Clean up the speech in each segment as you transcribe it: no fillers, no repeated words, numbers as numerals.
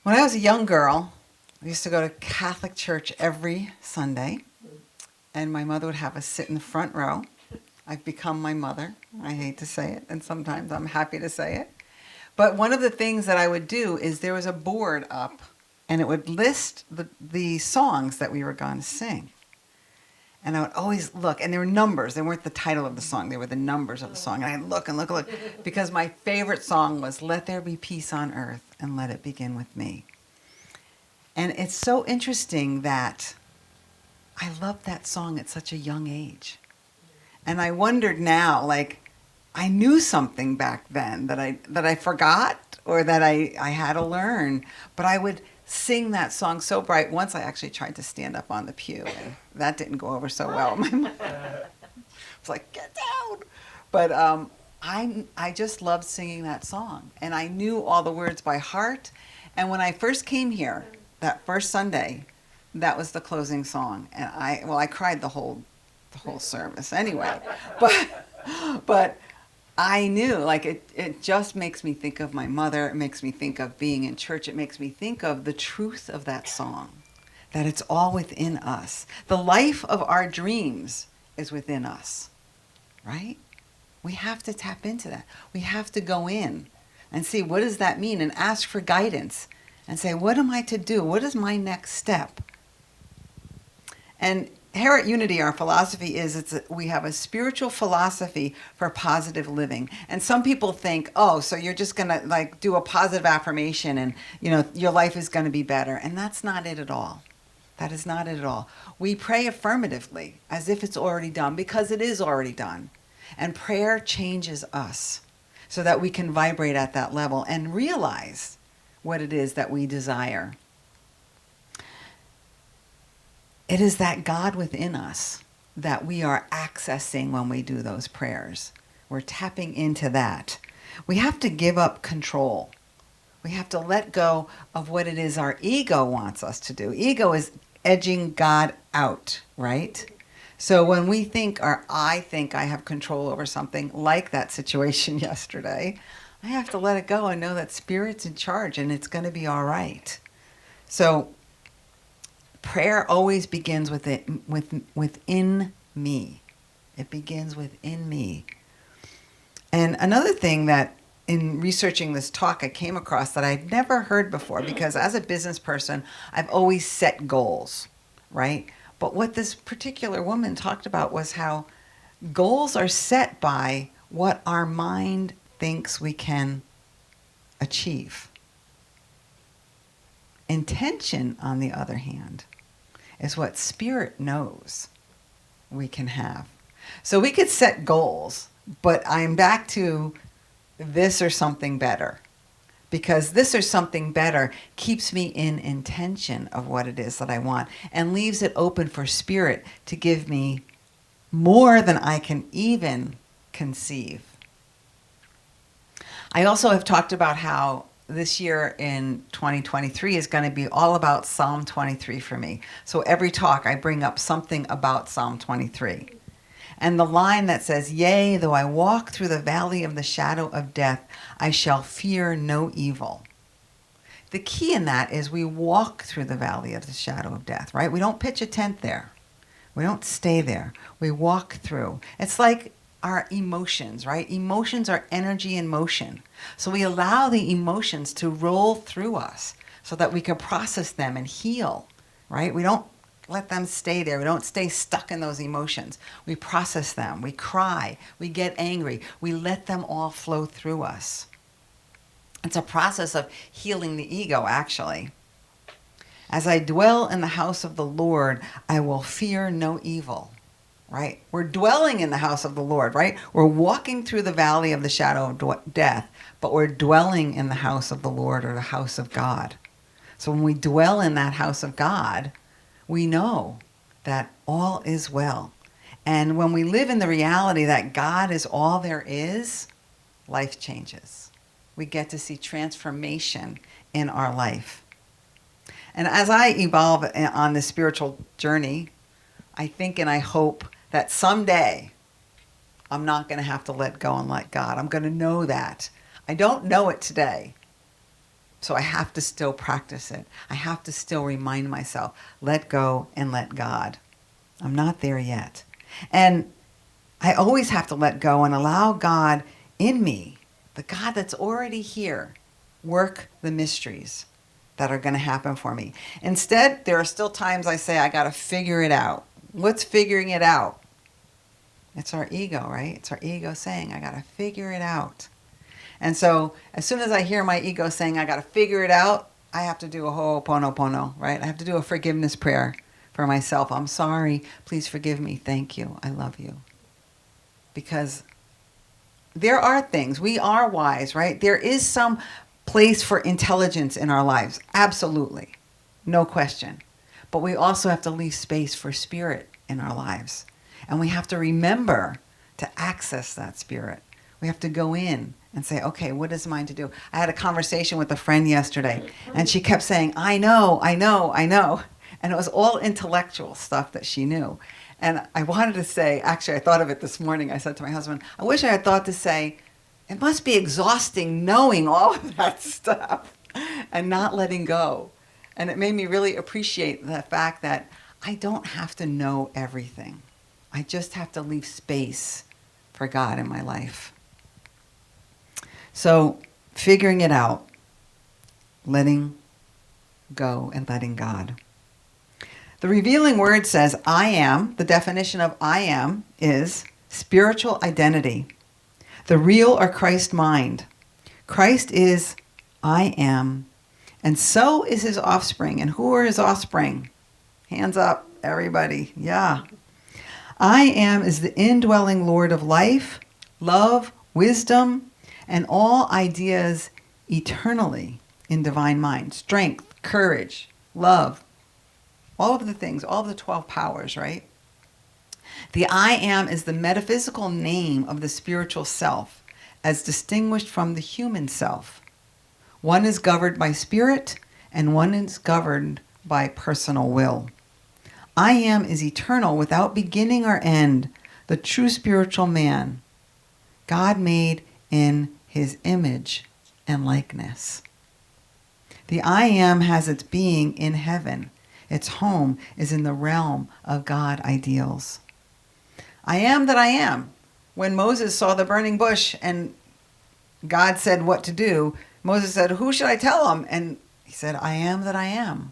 When I was a young girl, I used to go to Catholic church every Sunday, and my mother would have us sit in the front row. I've become my mother. I hate to say it, and sometimes I'm happy to say it. But one of the things that I would do is there was a board up, and it would list the songs that we were going to sing. And I would always look, and there were numbers. They weren't the title of the song. They were the numbers of the song. And I'd look and look and look, because my favorite song was "Let There Be Peace on Earth, and Let It Begin With Me." And it's so interesting that I loved that song at such a young age. And I wondered now, like, I knew something back then that I forgot, or that I had to learn. But I would sing that song so bright. Once I actually tried to stand up on the pew, and that didn't go over so well. My mom was like, "Get down!" But I just loved singing that song, and I knew all the words by heart. And when I first came here, that first Sunday, that was the closing song, and I cried the whole service anyway. But I knew, like, it just makes me think of my mother. It makes me think of being in church. It makes me think of the truth of that song, that it's all within us. The life of our dreams is within us, right? We have to tap into that. We have to go in and see, what does that mean? And ask for guidance and say, what am I to do? What is my next step? And here at U-nity, our philosophy is we have a spiritual philosophy for positive living. And some people think, oh, so you're just going to like do a positive affirmation and, you know, your life is going to be better. And that's not it at all. That is not it at all. We pray affirmatively as if it's already done, because it is already done. And prayer changes us so that we can vibrate at that level and realize what it is that we desire. It is that God within us that we are accessing when we do those prayers. We're tapping into that. We have to give up control. We have to let go of what it is our ego wants us to do. Ego is edging God out, right? So when we think, or I think I have control over something, like that situation yesterday, I have to let it go and know that Spirit's in charge and it's going to be all right. So prayer always begins within me. It begins within me. And another thing that in researching this talk I came across that I'd never heard before, because as a business person, I've always set goals, right? But what this particular woman talked about was how goals are set by what our mind thinks we can achieve. Intention, on the other hand, is what Spirit knows we can have. So we could set goals, but I'm back to this or something better. Because this or something better keeps me in intention of what it is that I want and leaves it open for Spirit to give me more than I can even conceive. I also have talked about how this year in 2023 is going to be all about Psalm 23 for me. So every talk I bring up something about Psalm 23. And the line that says, "Yea, though I walk through the valley of the shadow of death, I shall fear no evil." The key in that is we walk through the valley of the shadow of death, right? We don't pitch a tent there. We don't stay there. We walk through. It's like our emotions, right? Emotions are energy in motion. So we allow the emotions to roll through us so that we can process them and heal, right? We don't let them stay there. We don't stay stuck in those emotions. We process them. We cry. We get angry. We let them all flow through us. It's a process of healing the ego, actually. As I dwell in the house of the Lord, I will fear no evil. Right? We're dwelling in the house of the Lord, right? We're walking through the valley of the shadow of death, but we're dwelling in the house of the Lord, or the house of God. So when we dwell in that house of God, we know that all is well. And when we live in the reality that God is all there is, life changes. We get to see transformation in our life. And as I evolve on this spiritual journey, I think and I hope that someday I'm not going to have to let go and let God. I'm going to know that. I don't know it today. So I have to still practice it. I have to still remind myself, let go and let God. I'm not there yet. And I always have to let go and allow God in me, the God that's already here, work the mysteries that are going to happen for me. Instead, there are still times I say, I got to figure it out. What's figuring it out? It's our ego, right? It's our ego saying, I got to figure it out. And so as soon as I hear my ego saying, I got to figure it out, I have to do a ho'oponopono, right? I have to do a forgiveness prayer for myself. I'm sorry. Please forgive me. Thank you. I love you. Because there are things, we are wise, right? There is some place for intelligence in our lives. Absolutely. No question. But we also have to leave space for spirit in our lives. And we have to remember to access that spirit. We have to go in and say, okay, what is mine to do? I had a conversation with a friend yesterday, and she kept saying, I know. And it was all intellectual stuff that she knew. And I wanted to say, actually, I thought of it this morning. I said to my husband, I wish I had thought to say, it must be exhausting knowing all of that stuff and not letting go. And it made me really appreciate the fact that I don't have to know everything. I just have to leave space for God in my life. So figuring it out, letting go and letting God. The revealing word says, I am. The definition of I am is spiritual identity, the real or Christ mind. Christ is I am, and so is his offspring. And who are his offspring? Hands up, everybody. Yeah. I am is the indwelling Lord of life, love, wisdom, and all ideas eternally in divine mind. Strength, courage, love, all of the things, all of the 12 powers, right? The I am is the metaphysical name of the spiritual self as distinguished from the human self. One is governed by spirit and one is governed by personal will. I am is eternal without beginning or end, the true spiritual man, God made in his image and likeness. The I am has its being in heaven. Its home is in the realm of God ideals. I am that I am. When Moses saw the burning bush and God said what to do, Moses said, who should I tell him? And he said, I am that I am.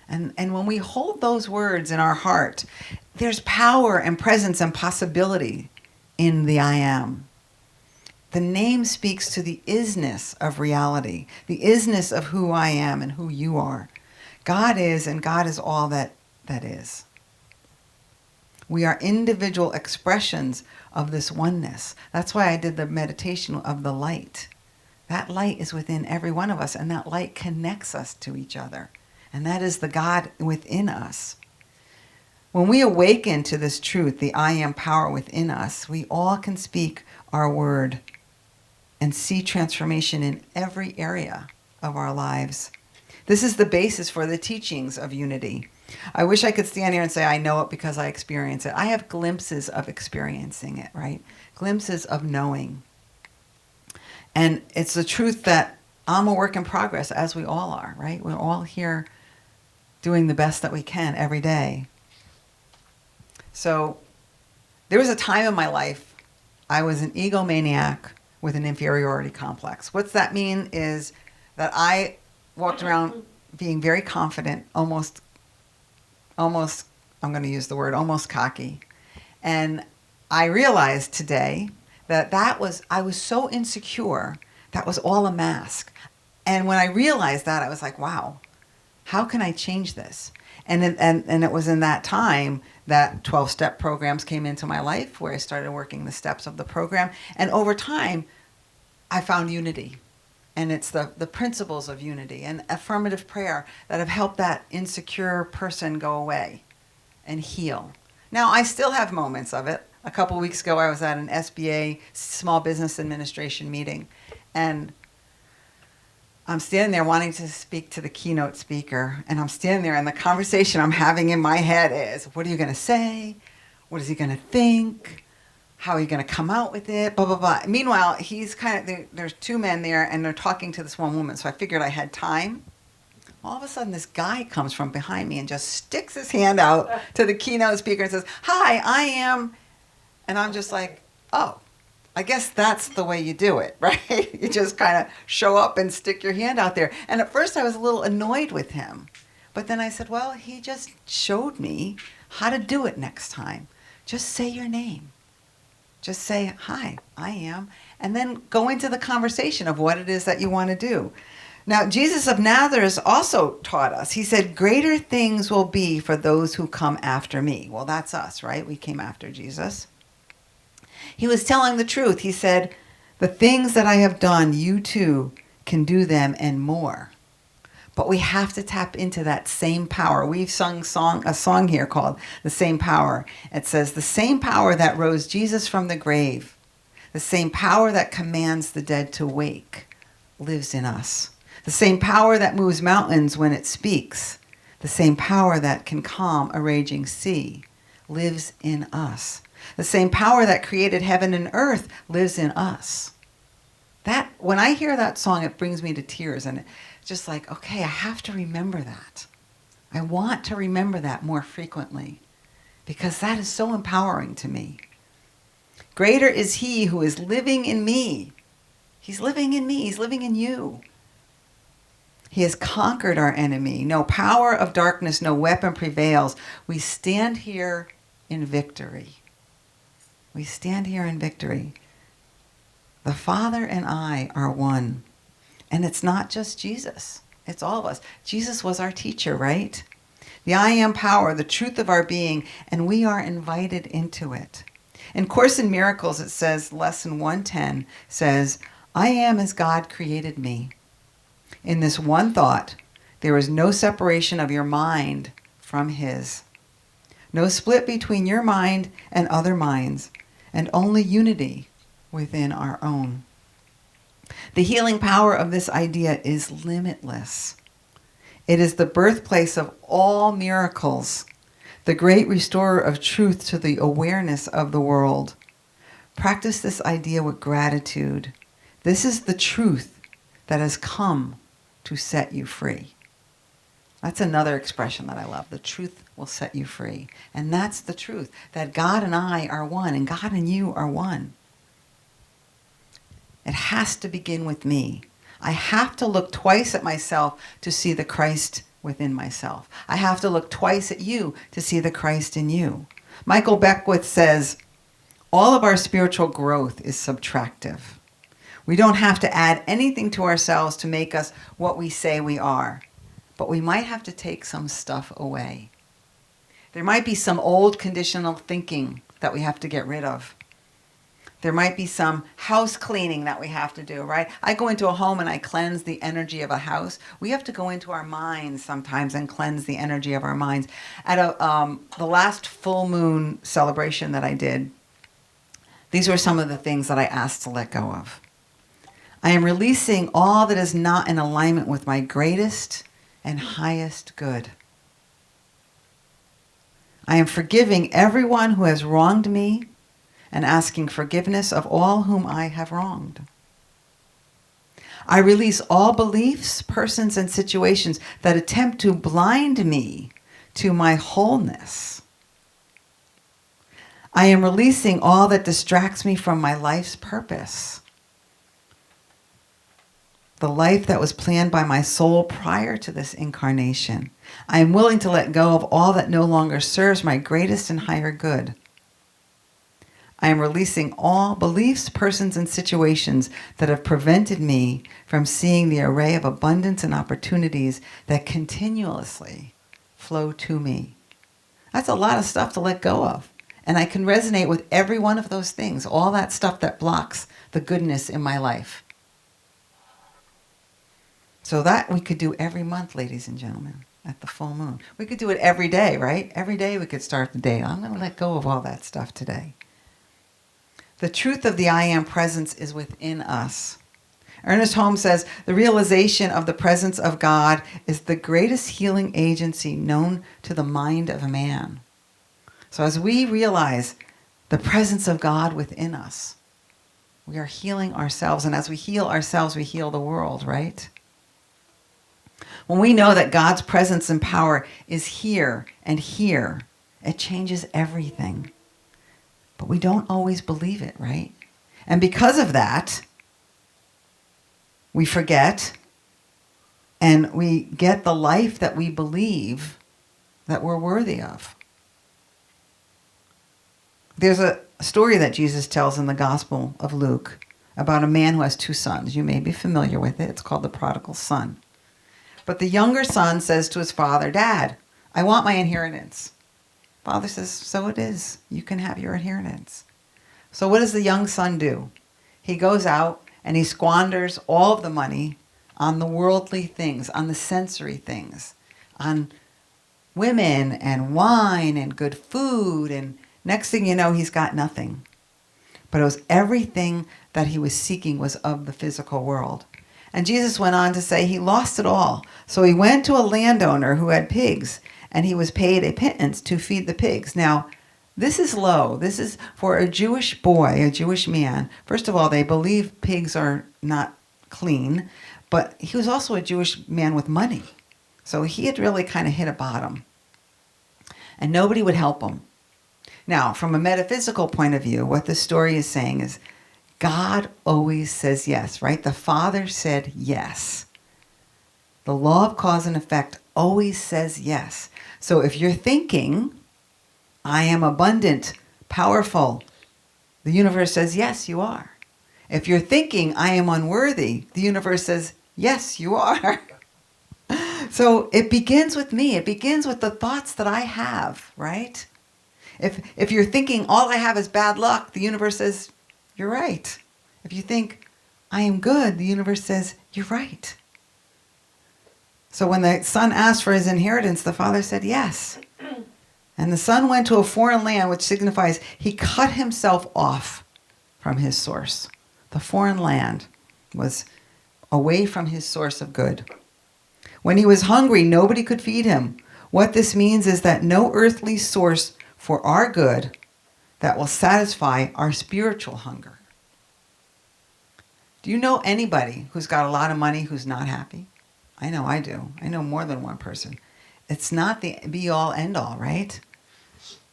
And when we hold those words in our heart, there's power and presence and possibility in the I am. The name speaks to the isness of reality, the isness of who I am and who you are. God is, and God is all that is. We are individual expressions of this oneness. That's why I did the meditation of the light. That light is within every one of us, and that light connects us to each other. And that is the God within us. When we awaken to this truth, the I am power within us, we all can speak our word and see transformation in every area of our lives. This is the basis for the teachings of unity. I wish I could stand here and say I know it because I experience it. I have glimpses of experiencing it, right? Glimpses of knowing. And it's the truth that I'm a work in progress, as we all are, right? We're all here doing the best that we can every day. So there was a time in my life I was an egomaniac with an inferiority complex. What's that mean is that I walked around being very confident, almost, I'm going to use the word, almost cocky. And I realized today that I was so insecure, that was all a mask. And when I realized that, I was like, wow, how can I change this? And it was in that time that 12-step programs came into my life, where I started working the steps of the program. And over time, I found unity. And it's the principles of unity and affirmative prayer that have helped that insecure person go away and heal. Now, I still have moments of it. A couple of weeks ago, I was at an SBA, Small Business Administration meeting. And I'm standing there wanting to speak to the keynote speaker. And I'm standing there, and the conversation I'm having in my head is, what are you going to say? What is he going to think? how are you going to come out with it, blah, blah, blah. Meanwhile, he's there's two men there, and they're talking to this one woman. So I figured I had time. All of a sudden, this guy comes from behind me and just sticks his hand out to the keynote speaker and says, "Hi, I am," and I'm just like, oh, I guess that's the way you do it, right? You just kind of show up and stick your hand out there. And at first I was a little annoyed with him. But then I said, well, he just showed me how to do it next time. Just say your name. Just say, "Hi, I am," and then go into the conversation of what it is that you want to do. Now, Jesus of Nazareth also taught us. He said, "Greater things will be for those who come after me." Well, that's us, right? We came after Jesus. He was telling the truth. He said, "The things that I have done, you too can do them and more." But we have to tap into that same power. We've sung a song here called "The Same Power." It says, "The same power that rose Jesus from the grave, the same power that commands the dead to wake, lives in us. The same power that moves mountains when it speaks, the same power that can calm a raging sea, lives in us. The same power that created heaven and earth lives in us." When I hear that song, it brings me to tears, and it's just like, okay, I have to remember that. I want to remember that more frequently, because that is so empowering to me. Greater is he who is living in me. He's living in me. He's living in you. He has conquered our enemy. No power of darkness, no weapon prevails. We stand here in victory. We stand here in victory. The Father and I are one. And it's not just Jesus. It's all of us. Jesus was our teacher, right? The I am power, the truth of our being, and we are invited into it. In Course in Miracles, it says, lesson 110 says, "I am as God created me. In this one thought, there is no separation of your mind from his. No split between your mind and other minds, and only unity within our own." The healing power of this idea is limitless. It is the birthplace of all miracles, the great restorer of truth to the awareness of the world. Practice this idea with gratitude. This is the truth that has come to set you free. That's another expression that I love. The truth will set you free. And that's the truth, that God and I are one, and God and you are one. It has to begin with me. I have to look twice at myself to see the Christ within myself. I have to look twice at you to see the Christ in you. Michael Beckwith says, all of our spiritual growth is subtractive. We don't have to add anything to ourselves to make us what we say we are, but we might have to take some stuff away. There might be some old conditional thinking that we have to get rid of. There might be some house cleaning that we have to do, right? I go into a home and I cleanse the energy of a house. We have to go into our minds sometimes and cleanse the energy of our minds. At the last full moon celebration that I did, these were some of the things that I asked to let go of. I am releasing all that is not in alignment with my greatest and highest good. I am forgiving everyone who has wronged me and asking forgiveness of all whom I have wronged. I release all beliefs, persons, and situations that attempt to blind me to my wholeness. I am releasing all that distracts me from my life's purpose. The life that was planned by my soul prior to this incarnation. I am willing to let go of all that no longer serves my greatest and higher good. I am releasing all beliefs, persons, and situations that have prevented me from seeing the array of abundance and opportunities that continuously flow to me. That's a lot of stuff to let go of. And I can resonate with every one of those things, all that stuff that blocks the goodness in my life. So that we could do every month, ladies and gentlemen, at the full moon. We could do it every day, right? Every day we could start the day. I'm going to let go of all that stuff today. The truth of the I Am presence is within us. Ernest Holmes says, the realization of the presence of God is the greatest healing agency known to the mind of a man. So as we realize the presence of God within us. We are healing ourselves, and as we heal ourselves, we heal the world, right? When we know that God's presence and power is here and here, it changes everything. But we don't always believe it, right? And because of that, we forget and we get the life that we believe that we're worthy of. There's a story that Jesus tells in the Gospel of Luke about a man who has two sons. You may be familiar with it. It's called the prodigal son. But the younger son says to his father, "Dad, I want my inheritance." Father says, "So it is. You can have your inheritance." So what does the young son do? He goes out and he squanders all of the money on the worldly things, on the sensory things, on women and wine and good food, and next thing you know, he's got nothing. But it was everything that he was seeking was of the physical world. And Jesus went on to say he lost it all. So he went to a landowner who had pigs, and he was paid a pittance to feed the pigs. Now, this is low. This is for a Jewish boy, a Jewish man. First of all, they believe pigs are not clean, but he was also a Jewish man with money. So he had really kind of hit a bottom. And nobody would help him. Now, from a metaphysical point of view, what this story is saying is God always says yes, right? The Father said yes. The law of cause and effect always says yes. So if you're thinking, I am abundant, powerful, the universe says, yes, you are. If you're thinking, I am unworthy, the universe says, yes, you are. So it begins with me. It begins with the thoughts that I have, right? If you're thinking, all I have is bad luck, the universe says, you're right. If you think, I am good, the universe says, you're right. So when the son asked for his inheritance, the father said yes. And the son went to a foreign land, which signifies he cut himself off from his source. The foreign land was away from his source of good. When he was hungry, nobody could feed him. What this means is that no earthly source for our good that will satisfy our spiritual hunger. Do you know anybody who's got a lot of money who's not happy? I know I do. I know more than one person. It's not the be-all, end-all, right?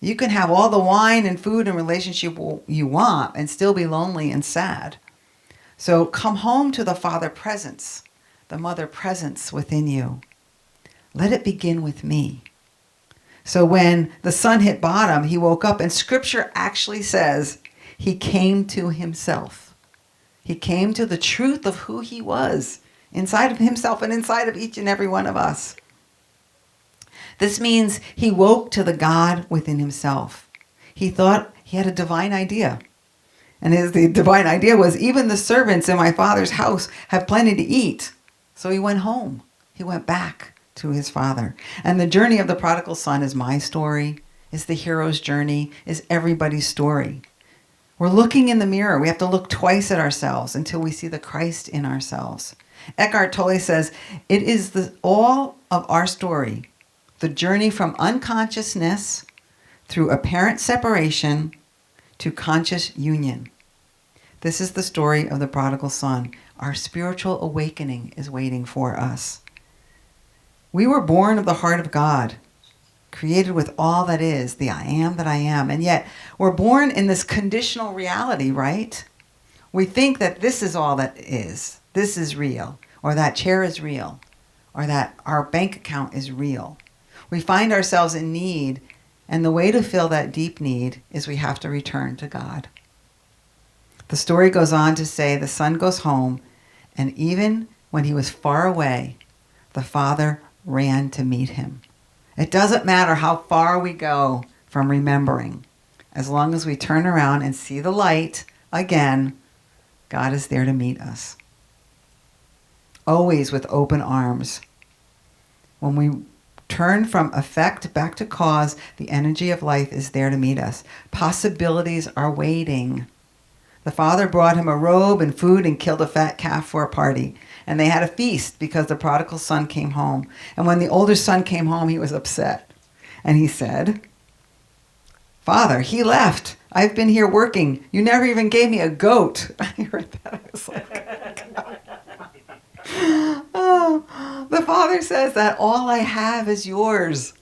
You can have all the wine and food and relationship you want and still be lonely and sad. So come home to the Father presence, the Mother presence within you. Let it begin with me. So when the son hit bottom, he woke up, and Scripture actually says he came to himself. He came to the truth of who he was inside of himself and inside of each and every one of us. This means he woke to the God within himself. He thought he had a divine idea. And the divine idea was, even the servants in my Father's house have plenty to eat. So he went home. He went back to his father. And the journey of the prodigal son is my story, is the hero's journey, is everybody's story. We're looking in the mirror. We have to look twice at ourselves until we see the Christ in ourselves. Eckhart Tolle says, it is all of our story, the journey from unconsciousness through apparent separation to conscious union. This is the story of the prodigal son. Our spiritual awakening is waiting for us. We were born of the heart of God, created with all that is, the I am that I am. And yet we're born in this conditional reality, right? We think that this is all that is. This is real, or that chair is real, or that our bank account is real. We find ourselves in need, and the way to fill that deep need is we have to return to God. The story goes on to say the son goes home, and even when he was far away, the father ran to meet him. It doesn't matter how far we go from remembering. As long as we turn around and see the light again, God is there to meet us. Always with open arms. When we turn from effect back to cause, the energy of life is there to meet us. Possibilities are waiting. The father brought him a robe and food and killed a fat calf for a party. And they had a feast because the prodigal son came home. And when the older son came home, he was upset. And he said, Father, he left. I've been here working. You never even gave me a goat. I heard that. I was like, oh. The father says that all I have is yours.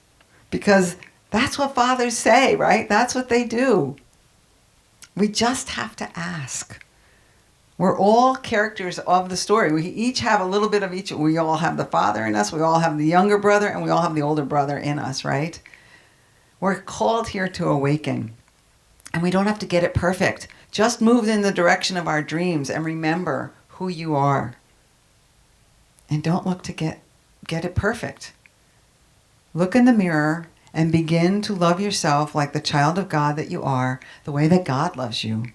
Because that's what fathers say, right? That's what they do. We just have to ask. We're all characters of the story. We each have a little bit of each. We all have the father in us. We all have the younger brother, and we all have the older brother in us, right? We're called here to awaken. And we don't have to get it perfect. Just move in the direction of our dreams and remember who you are. And don't look to get it perfect. Look in the mirror and begin to love yourself like the child of God that you are, the way that God loves you.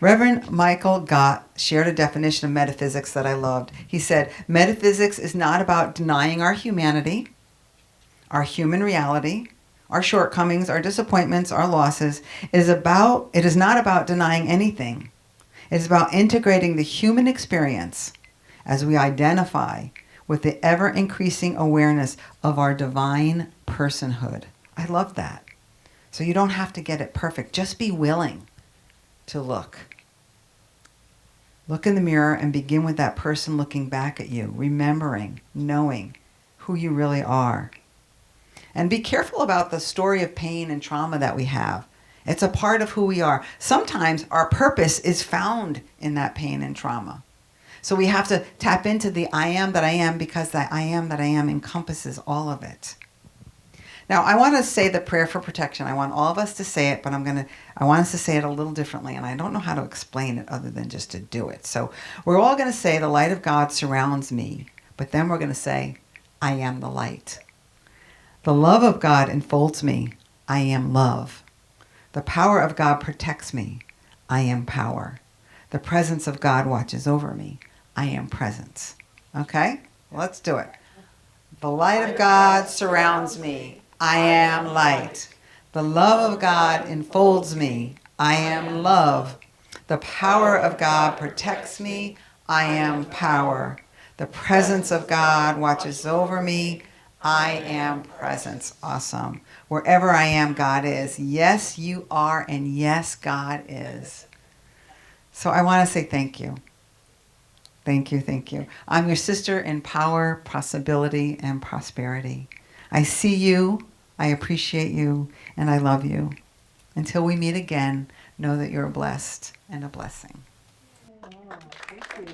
Reverend Michael Gott shared a definition of metaphysics that I loved. He said, metaphysics is not about denying our humanity, our human reality, our shortcomings, our disappointments, our losses. It is not about denying anything. It is about integrating the human experience as we identify with the ever-increasing awareness of our divine personhood. I love that. So you don't have to get it perfect. Just be willing to look. Look in the mirror and begin with that person looking back at you, remembering, knowing who you really are. And be careful about the story of pain and trauma that we have. It's a part of who we are. Sometimes our purpose is found in that pain and trauma. So we have to tap into the I am that I am, because that I am that I am encompasses all of it. Now, I want to say the prayer for protection. I want all of us to say it, but I want us to say it a little differently, and I don't know how to explain it other than just to do it. So we're all going to say, the light of God surrounds me, but then we're going to say, I am the light. The love of God enfolds me. I am love. The power of God protects me. I am power. The presence of God watches over me. I am presence. Okay? Let's do it. The light of God surrounds me. I am light. The love of God enfolds me. I am love. The power of God protects me. I am power. The presence of God watches over me. I am presence. Awesome. Wherever I am, God is. Yes, you are, and yes, God is. So I want to say thank you. Thank you, thank you. I'm your sister in power, possibility, and prosperity. I see you, I appreciate you, and I love you. Until we meet again, know that you're blessed and a blessing. Oh, thank you.